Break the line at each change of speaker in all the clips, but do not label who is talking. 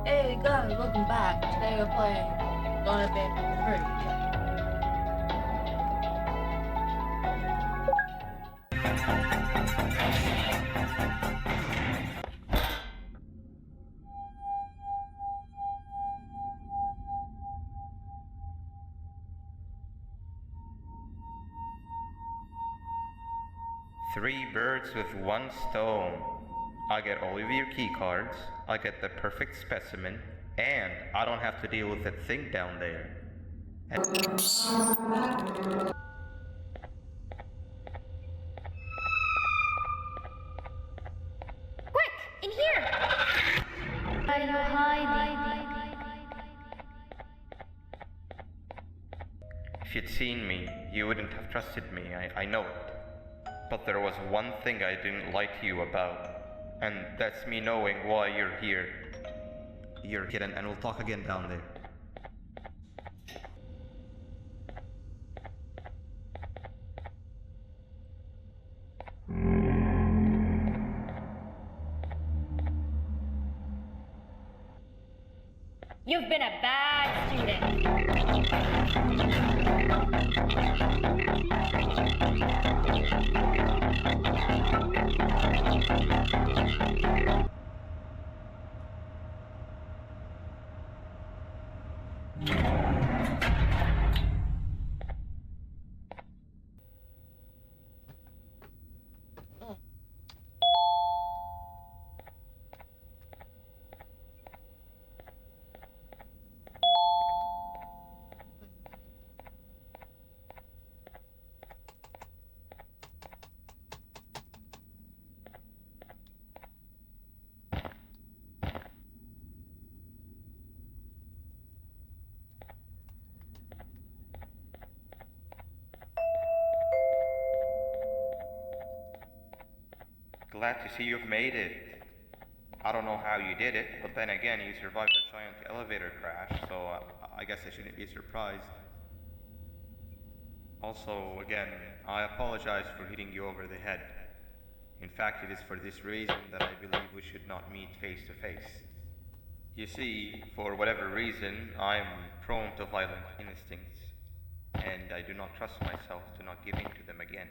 Hey guys, welcome back. Today we're playing banban 3.
Three birds with one stone. I get all of your key cards, I get the perfect specimen, and I don't have to deal with that thing down there.
Quick! In here! Where are you hiding?
If you'd seen me, you wouldn't have trusted me, I know it. But there was one thing I didn't like you about, and that's me knowing why you're here. You're hidden, and we'll talk again down there.
You've been a bad student.
Glad to see you've made it. I don't know how you did it, but then again, you survived a giant elevator crash, so I guess I shouldn't be surprised. Also, again, I apologize for hitting you over the head. In fact, it is for this reason that I believe we should not meet face to face. You see, for whatever reason, I'm prone to violent instincts, and I do not trust myself to not give in to them again.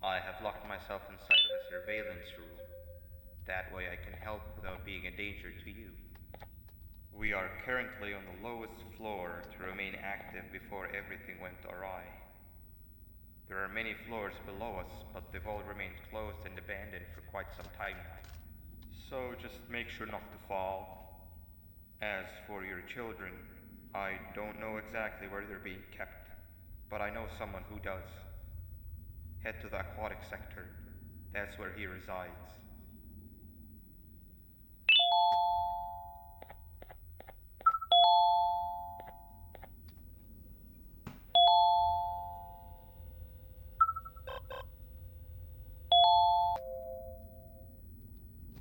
I have locked myself inside of a surveillance room. That way I can help without being a danger to you. We are currently on the lowest floor to remain active before everything went awry. There are many floors below us, but they've all remained closed and abandoned for quite some time now. So just make sure not to fall. As for your children, I don't know exactly where they're being kept, but I know someone who does. Head to the aquatic sector. That's where he resides.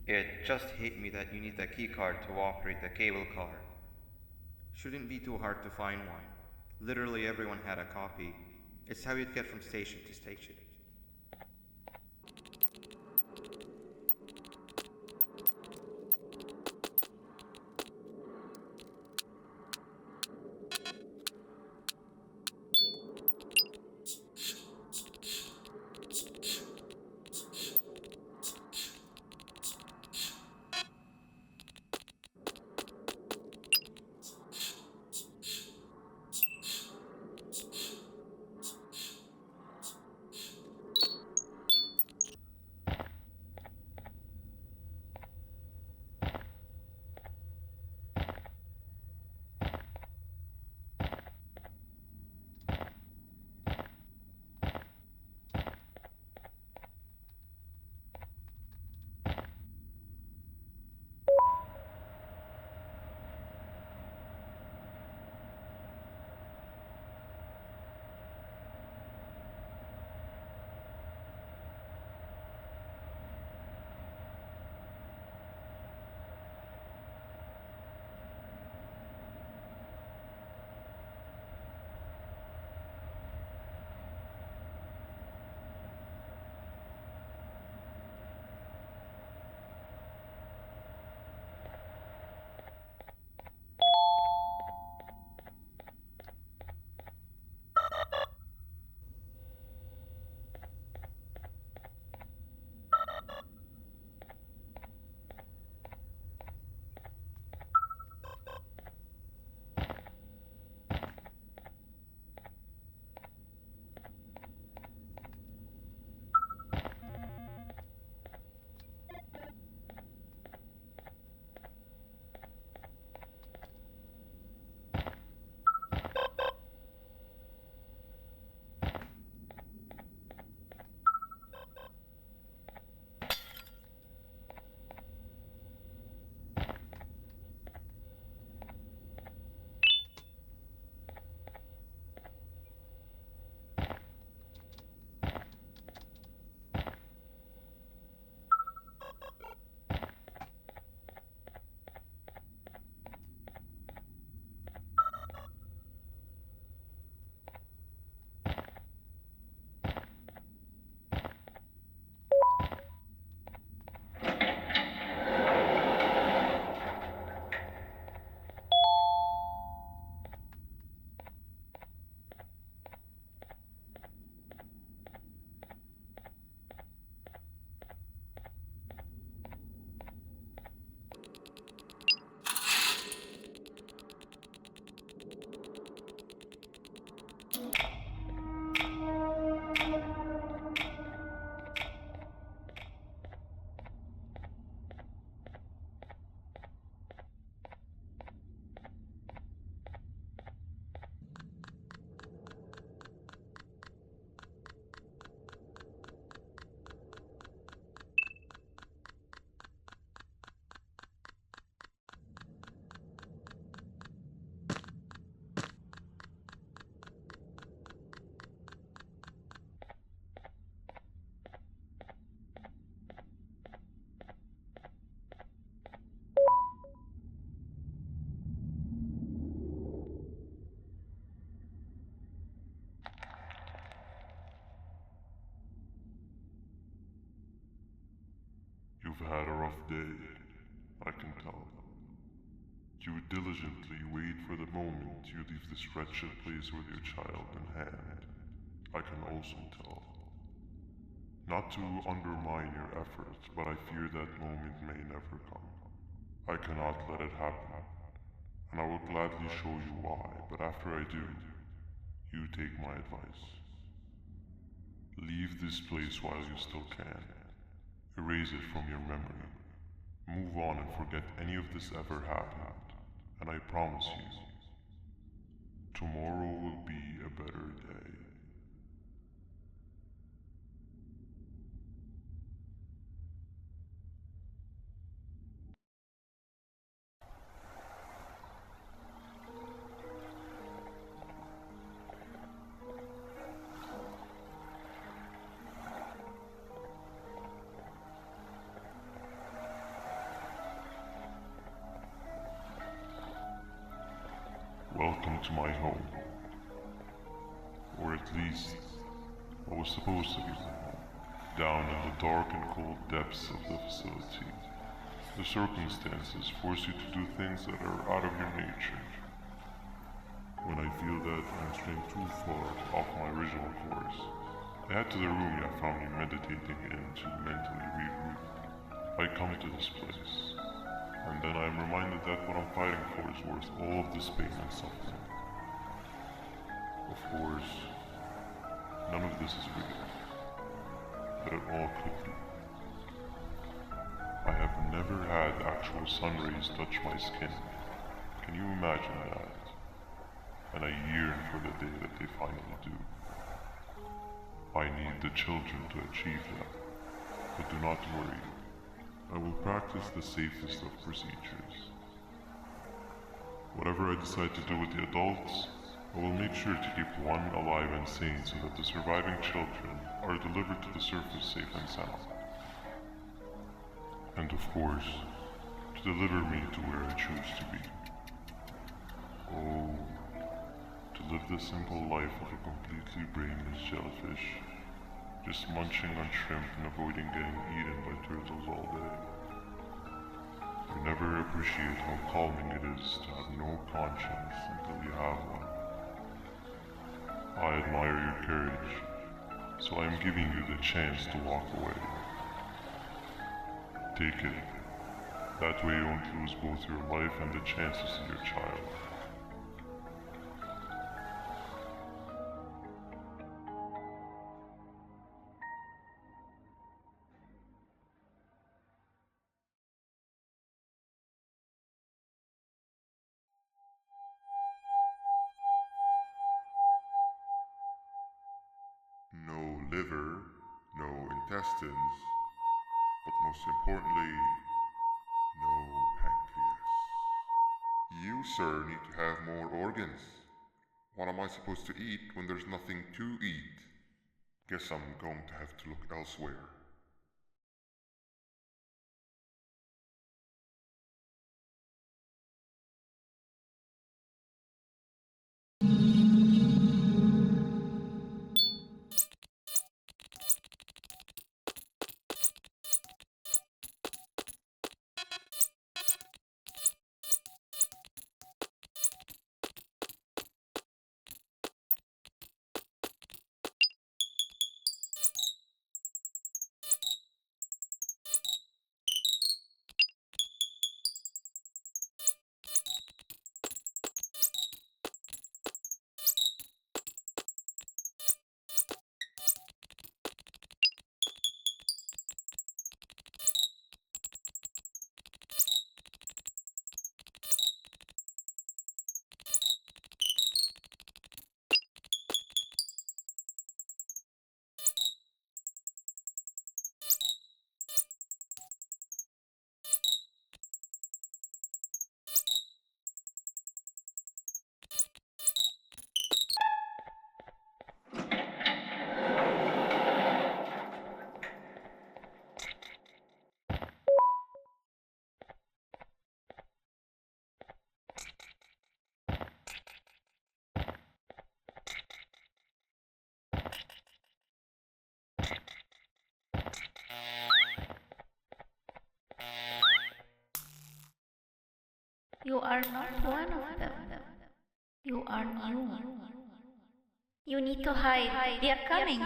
It just hit me that you need the keycard to operate the cable car. Shouldn't be too hard to find one. Literally everyone had a copy. It's how you'd get from station to station.
You've had a rough day, I can tell. You diligently wait for the moment you leave this wretched place with your child in hand. I can also tell. Not to undermine your efforts, but I fear that moment may never come. I cannot let it happen, and I will gladly show you why, but after I do, you take my advice. Leave this place while you still can. Erase it from your memory. Move on and forget any of this ever happened. And I promise you, tomorrow will be a better day. Welcome to my home. Or at least, what was supposed to be my home. Down in the dark and cold depths of the facility, the circumstances force you to do things that are out of your nature. When I feel that I'm straying too far off my original course, I head to the room I found you meditating in to mentally regroup. I come to this place, and then I am reminded that what I'm fighting for is worth all of this pain and suffering. Of course, none of this is real, but it all could be. I have never had actual sun rays touch my skin. Can you imagine that? And I yearn for the day that they finally do. I need the children to achieve that, but do not worry. I will practice the safest of procedures. Whatever I decide to do with the adults, I will make sure to keep one alive and sane so that the surviving children are delivered to the surface safe and sound. And of course, to deliver me to where I choose to be. Oh, to live the simple life of a completely brainless jellyfish, just munching on shrimp and avoiding getting eaten by turtles all day. You never appreciate how calming it is to have no conscience until you have one. I admire your courage, so I am giving you the chance to walk away. Take it. That way you won't lose both your life and the chances of your child. No liver, no intestines, but most importantly, no pancreas. You, sir, need to have more organs. What am I supposed to eat when there's nothing to eat? Guess I'm going to have to look elsewhere.
You are not one of them. You are new. You need to hide. They are coming.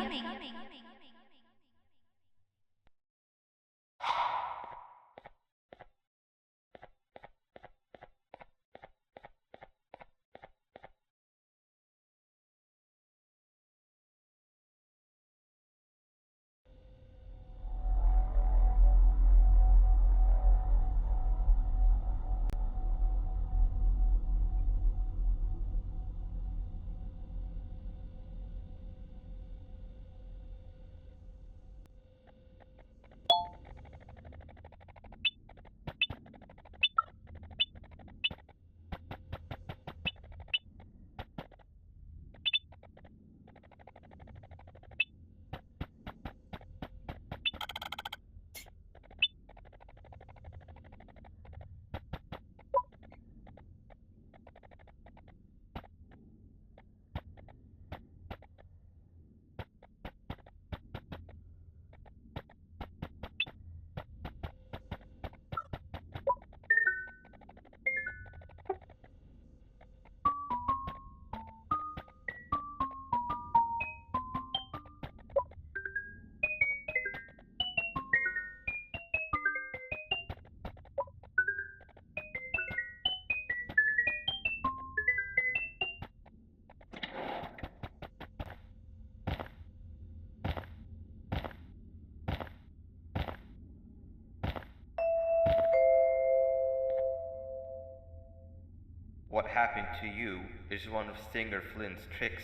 What happened to you is one of Stinger Flynn's tricks.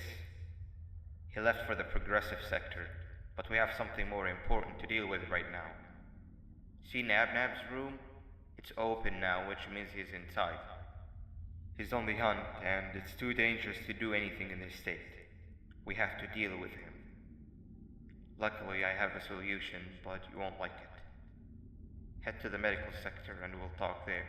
He left for the progressive sector, but we have something more important to deal with right now. See Nabnab's room? It's open now, which means he's inside. He's on the hunt, and it's too dangerous to do anything in this state. We have to deal with him. Luckily, I have a solution, but you won't like it. Head to the medical sector and we'll talk there.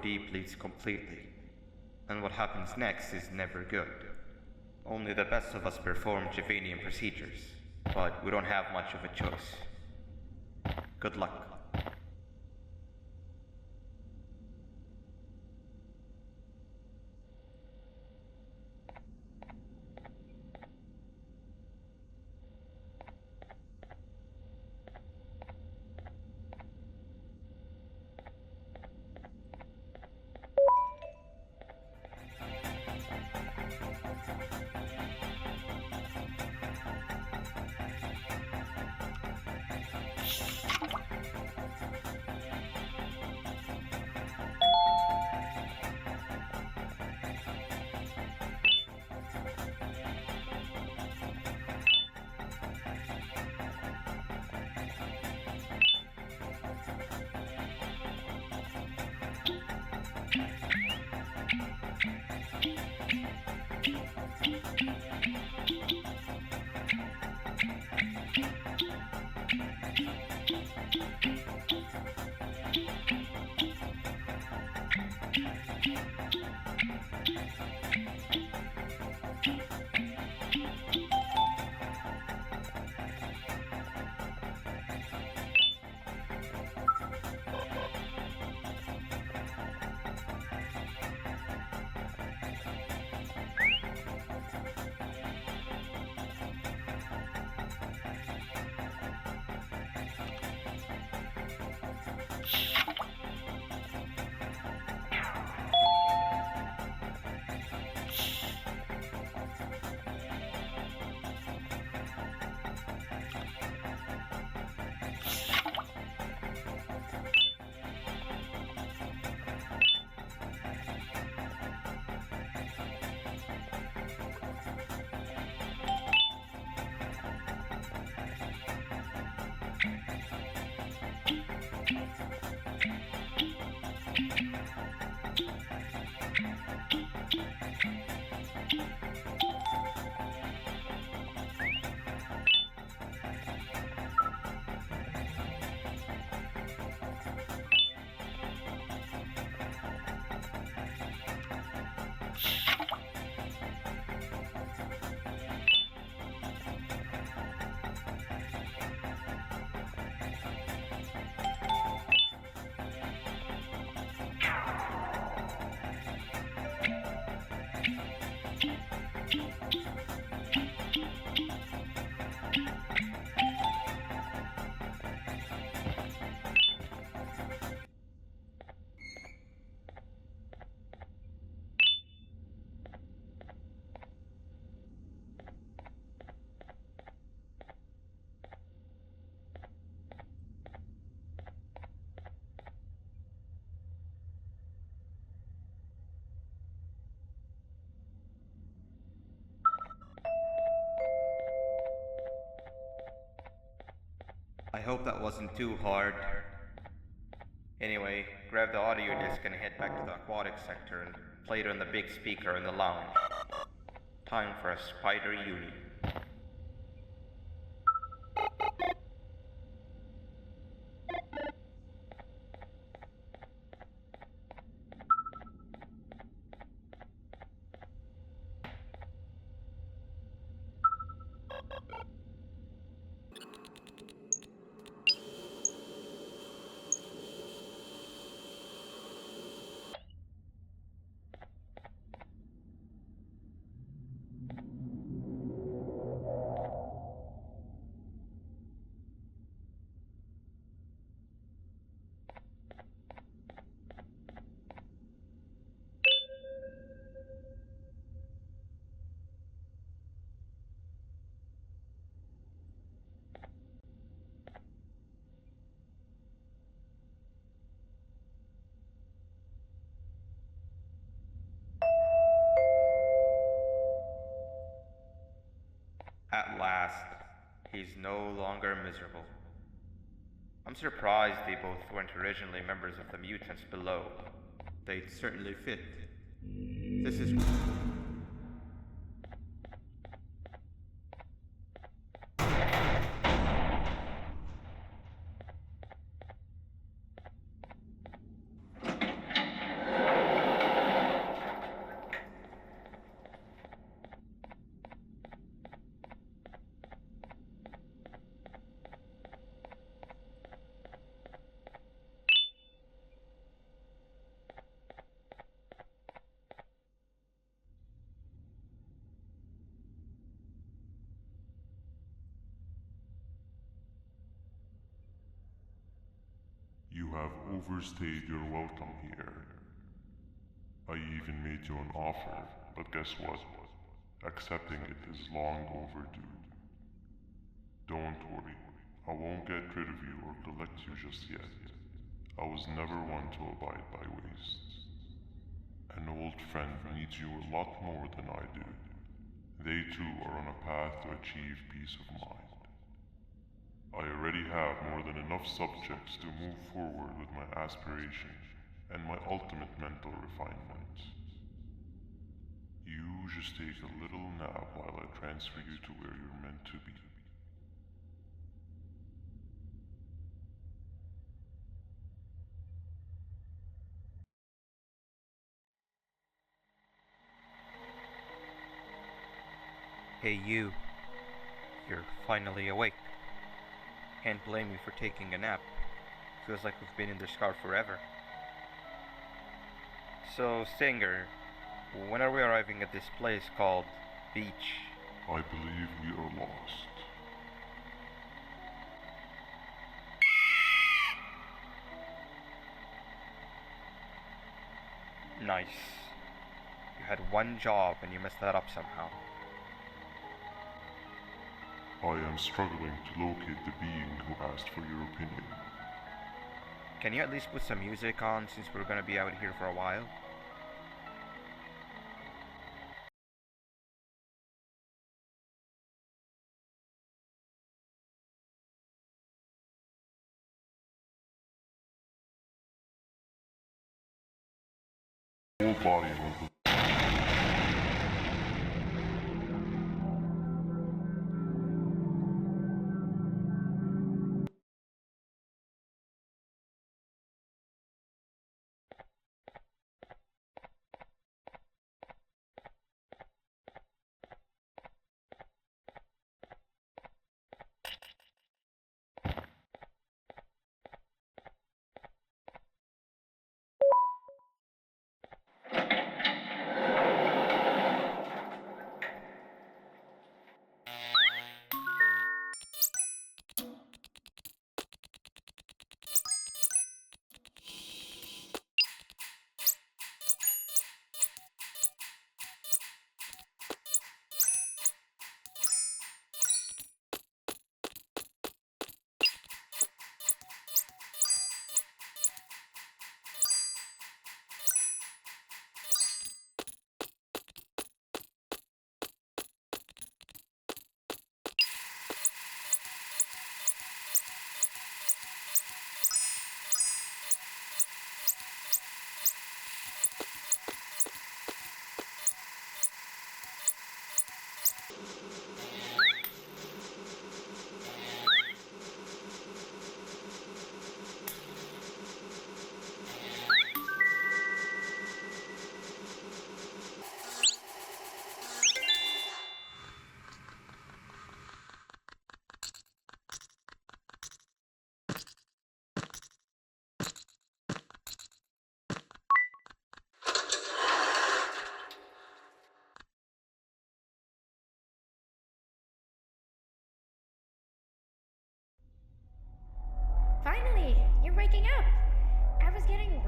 Depletes completely, and what happens next is never good. Only the best of us perform Javanian procedures, but we don't have much of a choice. Good luck. I hope that wasn't too hard. Anyway, grab the audio disc and head back to the aquatic sector and play it on the big speaker in the lounge. Time for a spider uni. At last, he's no longer miserable. I'm surprised they both weren't originally members of the mutants below. They'd certainly fit. This is...
You have overstayed your welcome here. I even made you an offer, but guess what? Accepting it is long overdue. Don't worry, I won't get rid of you or collect you just yet. I was never one to abide by wastes. An old friend needs you a lot more than I do. They too are on a path to achieve peace of mind. I already have more than enough subjects to move forward with my aspirations and my ultimate mental refinement. You just take a little nap while I transfer you to where you're meant to be.
Hey you. You're finally awake. Can't blame you for taking a nap. Feels like we've been in this car forever. So, Stinger, when are we arriving at this place called Beach?
I believe we are lost.
Nice. You had one job and you messed that up somehow.
I am struggling to locate the being who asked for your opinion.
Can you at least put some music on since we're gonna be out here for a while?
Whole body of the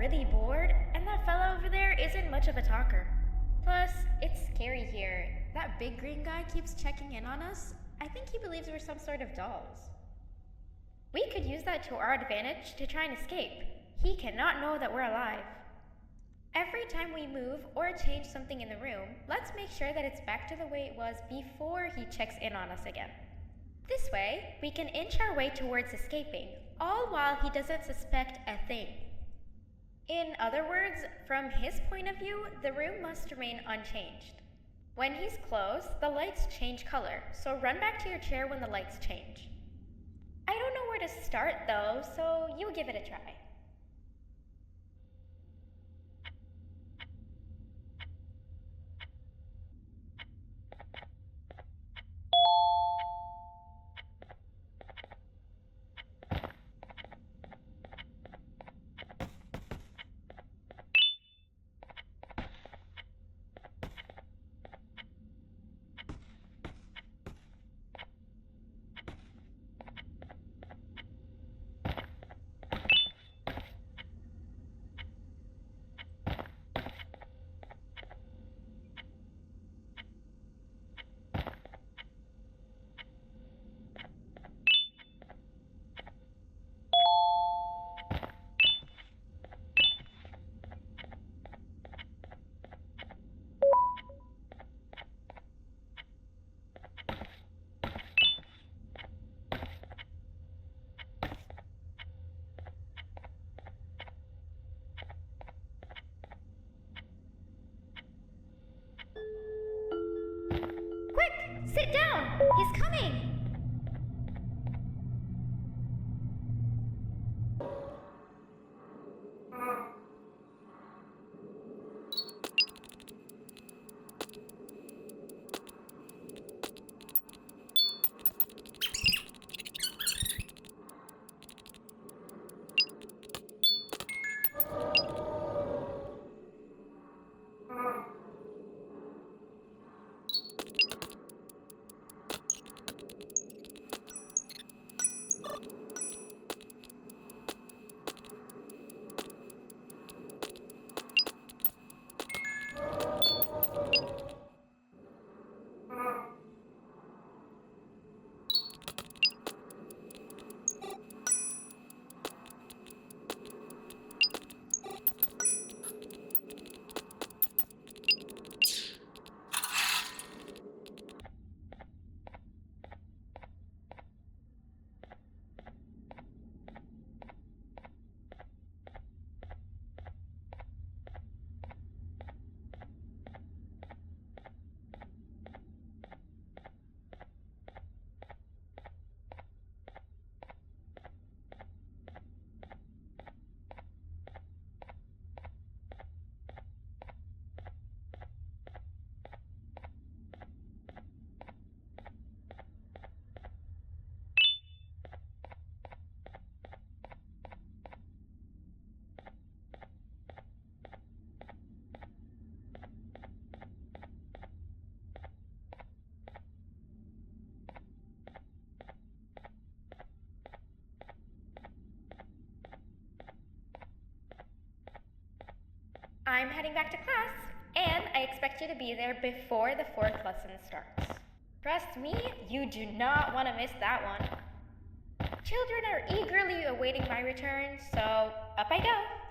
really bored, and that fella over there isn't much of a talker. Plus, it's scary here. That big green guy keeps checking in on us. I think he believes we're some sort of dolls. We could use that to our advantage to try and escape. He cannot know that we're alive. Every time we move or change something in the room, let's make sure that it's back to the way it was before he checks in on us again. This way, we can inch our way towards escaping, all while he doesn't suspect a thing. In other words, from his point of view, the room must remain unchanged. When he's close, the lights change color, so run back to your chair when the lights change. I don't know where to start though, so you give it a try. Quick! Sit down! He's coming! I'm heading back to class, and I expect you to be there before the 4th lesson starts. Trust me, you do not want to miss that one. Children are eagerly awaiting my return, so up I go.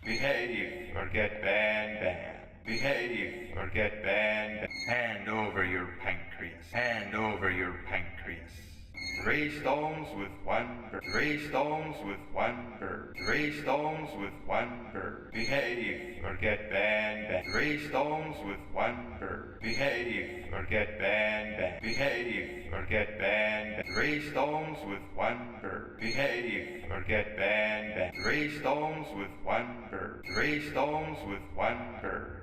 Behave or get ban. Behave or get ban. Hand over your pancreas. Hand over your pancreas. 3 stones with 1 bird. 3 stones with 1 bird. 3 stones with 1 bird. Behave or get ban. 3 stones with 1 bird. Behave or get ban. Behave or get ban. 3 stones with 1 bird. Behave or get ban. 3 stones with 1 bird. 3 stones with 1 bird.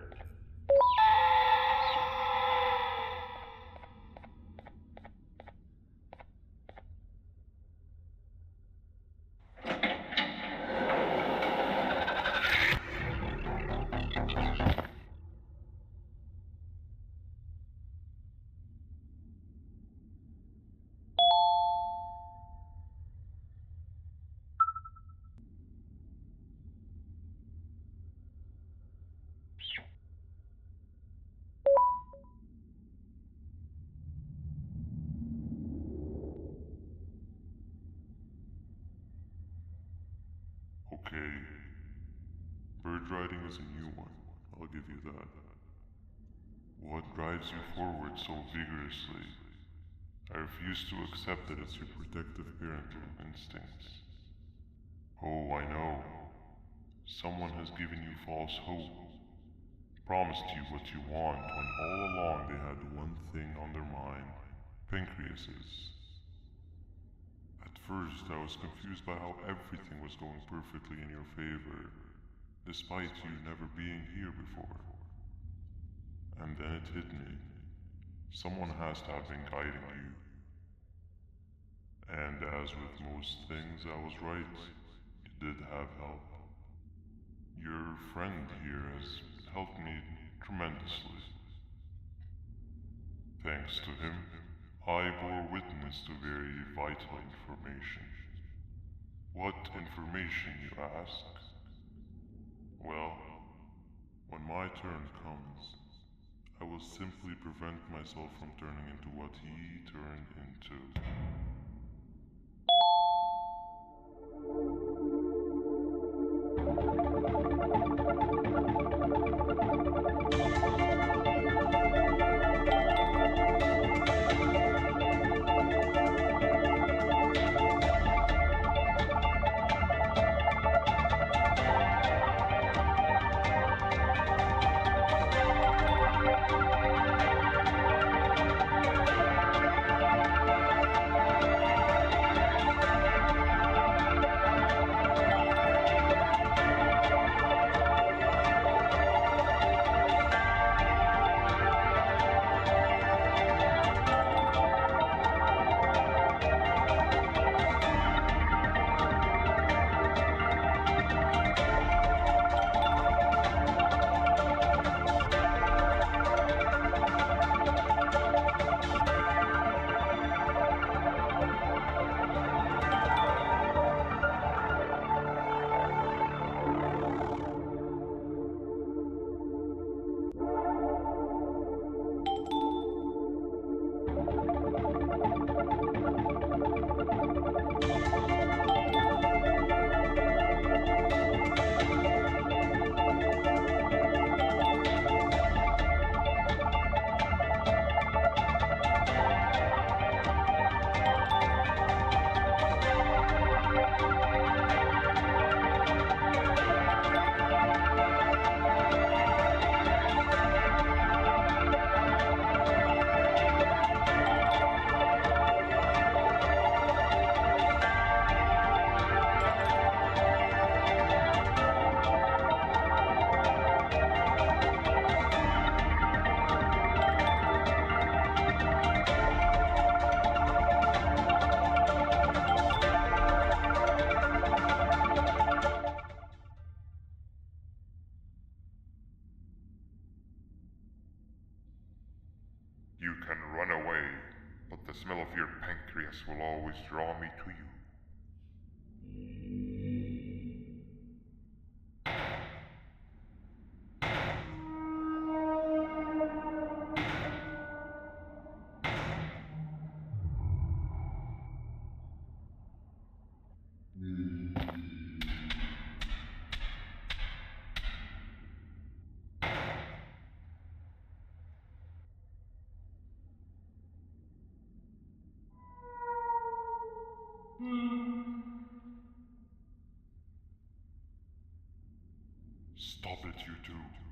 Okay, bird riding is a new one, I'll give you that. What drives you forward so vigorously? I refuse to accept that it's your protective parental instincts. Oh, I know. Someone has given you false hope. Promised you what you want when all along they had one thing on their mind. Pancreases. At first, I was confused by how everything was going perfectly in your favor, despite you never being here before. And then it hit me. Someone has to have been guiding you. And as with most things, I was right. You did have help. Your friend here has helped me tremendously. Thanks to him, I bore witness to very vital information. What information, you ask? Well, when my turn comes, I will simply prevent myself from turning into what he turned into. You can run away, but the smell of your pancreas will always draw me to you. Stop it, you two.